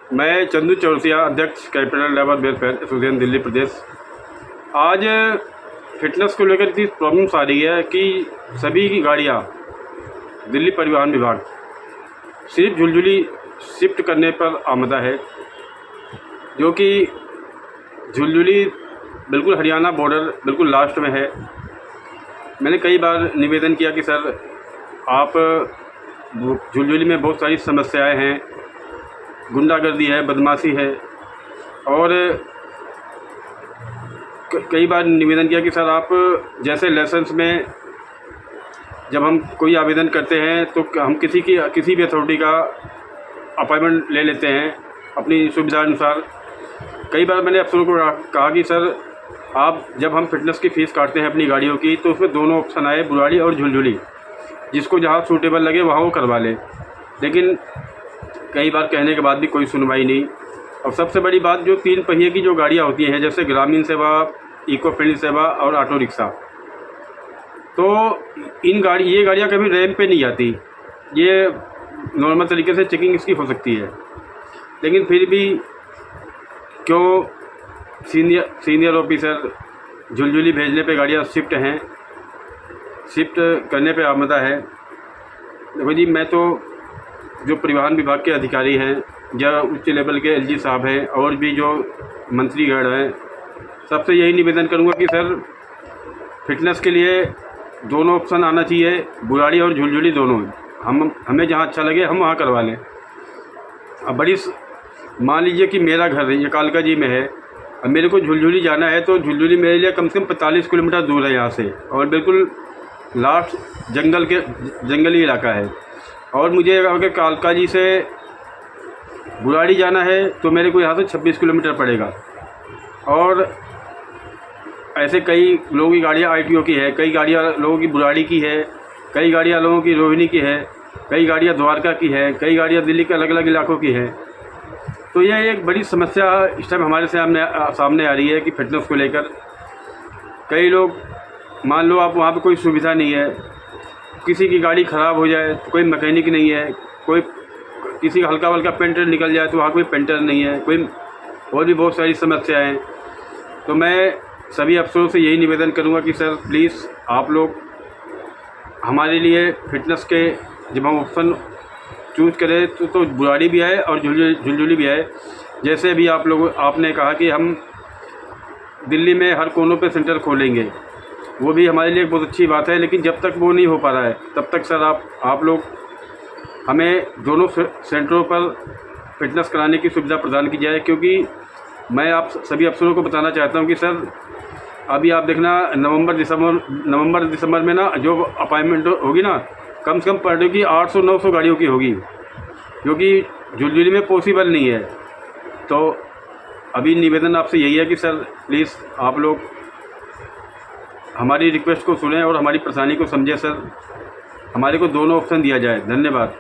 मैं चंदू चौरसिया, अध्यक्ष capital labour welfare association Delhi प्रदेश। आज फिटनेस को लेकर इतनी प्रॉब्लम्स आ रही है कि सभी की गाड़ियाँ दिल्ली परिवहन विभाग सिर्फ झुलझुली शिफ्ट करने पर आमदा है, जो कि झुलझुली बिल्कुल हरियाणा बॉर्डर बिल्कुल लास्ट में है। मैंने कई बार निवेदन किया कि सर आप झुलझुली में बहुत सारी समस्याएं हैं, गुंडागर्दी है, बदमाशी है, और कई बार निवेदन किया कि सर आप जैसे लाइसेंस में जब हम कोई आवेदन करते हैं तो हम किसी भी अथॉरिटी का अपॉइंटमेंट ले लेते हैं अपनी सुविधा अनुसार। कई बार मैंने अफसरों को कहा कि सर आप जब हम फिटनेस की फ़ीस काटते हैं अपनी गाड़ियों की तो उसमें दोनों ऑप्शन आए, बुराड़ी और झुलझुली, जिसको जहाँ सूटेबल लगे वहाँ वो करवा ले। लेकिन कई बार कहने के बाद भी कोई सुनवाई नहीं। और सबसे बड़ी बात, जो 3 पहिए की जो गाड़ियाँ होती हैं जैसे ग्रामीण सेवा, इको फ्रेंडली सेवा और ऑटो रिक्शा, तो ये गाड़ियाँ कभी रैंप पे नहीं आती। ये नॉर्मल तरीके से चेकिंग इसकी हो सकती है, लेकिन फिर भी क्यों सीनियर ऑफिसर झुलझुली भेजने पे गाड़ियाँ शिफ्ट करने पे आमदा है। देखो जी, मैं तो जो परिवहन विभाग के अधिकारी हैं या उच्च लेवल के एलजी साहब हैं और भी जो मंत्रीगण हैं, सबसे यही निवेदन करूंगा कि सर फिटनेस के लिए दोनों ऑप्शन आना चाहिए, बुराड़ी और झुलझुली दोनों। हमें जहां अच्छा लगे हम वहां करवा लें। अब मान लीजिए कि मेरा घर ये कालका जी में है, अब मेरे को झुलझुली जाना है तो झुलझुली मेरे लिए कम से कम 45 किलोमीटर दूर है यहाँ से, और बिल्कुल लास्ट जंगली इलाका है। और मुझे अगर कालका जी से बुराड़ी जाना है तो मेरे को यहाँ से 26 किलोमीटर पड़ेगा। और ऐसे कई लोगों की गाड़ियाँ आईटीओ की है, कई गाड़ियाँ लोगों की बुराड़ी की है, कई गाड़ियाँ लोगों की रोहिणी की है, कई गाड़ियाँ द्वारका की है, कई गाड़ियाँ दिल्ली के अलग अलग इलाकों की है। तो यह एक बड़ी समस्या इस टाइम हमारे सामने आ रही है कि फिटनेस को लेकर कई लोग, मान लो आप वहाँ पे कोई सुविधा नहीं है, किसी की गाड़ी ख़राब हो जाए तो कोई मैकेनिक नहीं है, किसी का हल्का पेंटर निकल जाए तो वहाँ कोई पेंटर नहीं है, और भी बहुत सारी समस्याएं हैं। तो मैं सभी अफसरों से यही निवेदन करूँगा कि सर प्लीज़ आप लोग हमारे लिए फिटनेस के जब हम ऑप्शन चूज़ करें तो बुराड़ी भी आए और झुलझुली भी आए। जैसे भी आपने कहा कि हम दिल्ली में हर कोनों पे सेंटर खोलेंगे, वो भी हमारे लिए बहुत अच्छी बात है, लेकिन जब तक वो नहीं हो पा रहा है तब तक सर आप लोग हमें दोनों सेंटरों पर फिटनेस कराने की सुविधा प्रदान की जाए। क्योंकि मैं आप सभी अफसरों को बताना चाहता हूं कि सर अभी आप देखना नवंबर दिसंबर में ना जो अपॉइंटमेंट होगी ना, कम से कम पर डे की 800-900 गाड़ियों की होगी, क्योंकि झुलझुली में पॉसिबल नहीं है। तो अभी निवेदन आपसे यही है कि सर प्लीज़ आप लोग हमारी रिक्वेस्ट को सुनें और हमारी परेशानी को समझें। सर हमारे को दोनों ऑप्शन दिया जाए। धन्यवाद।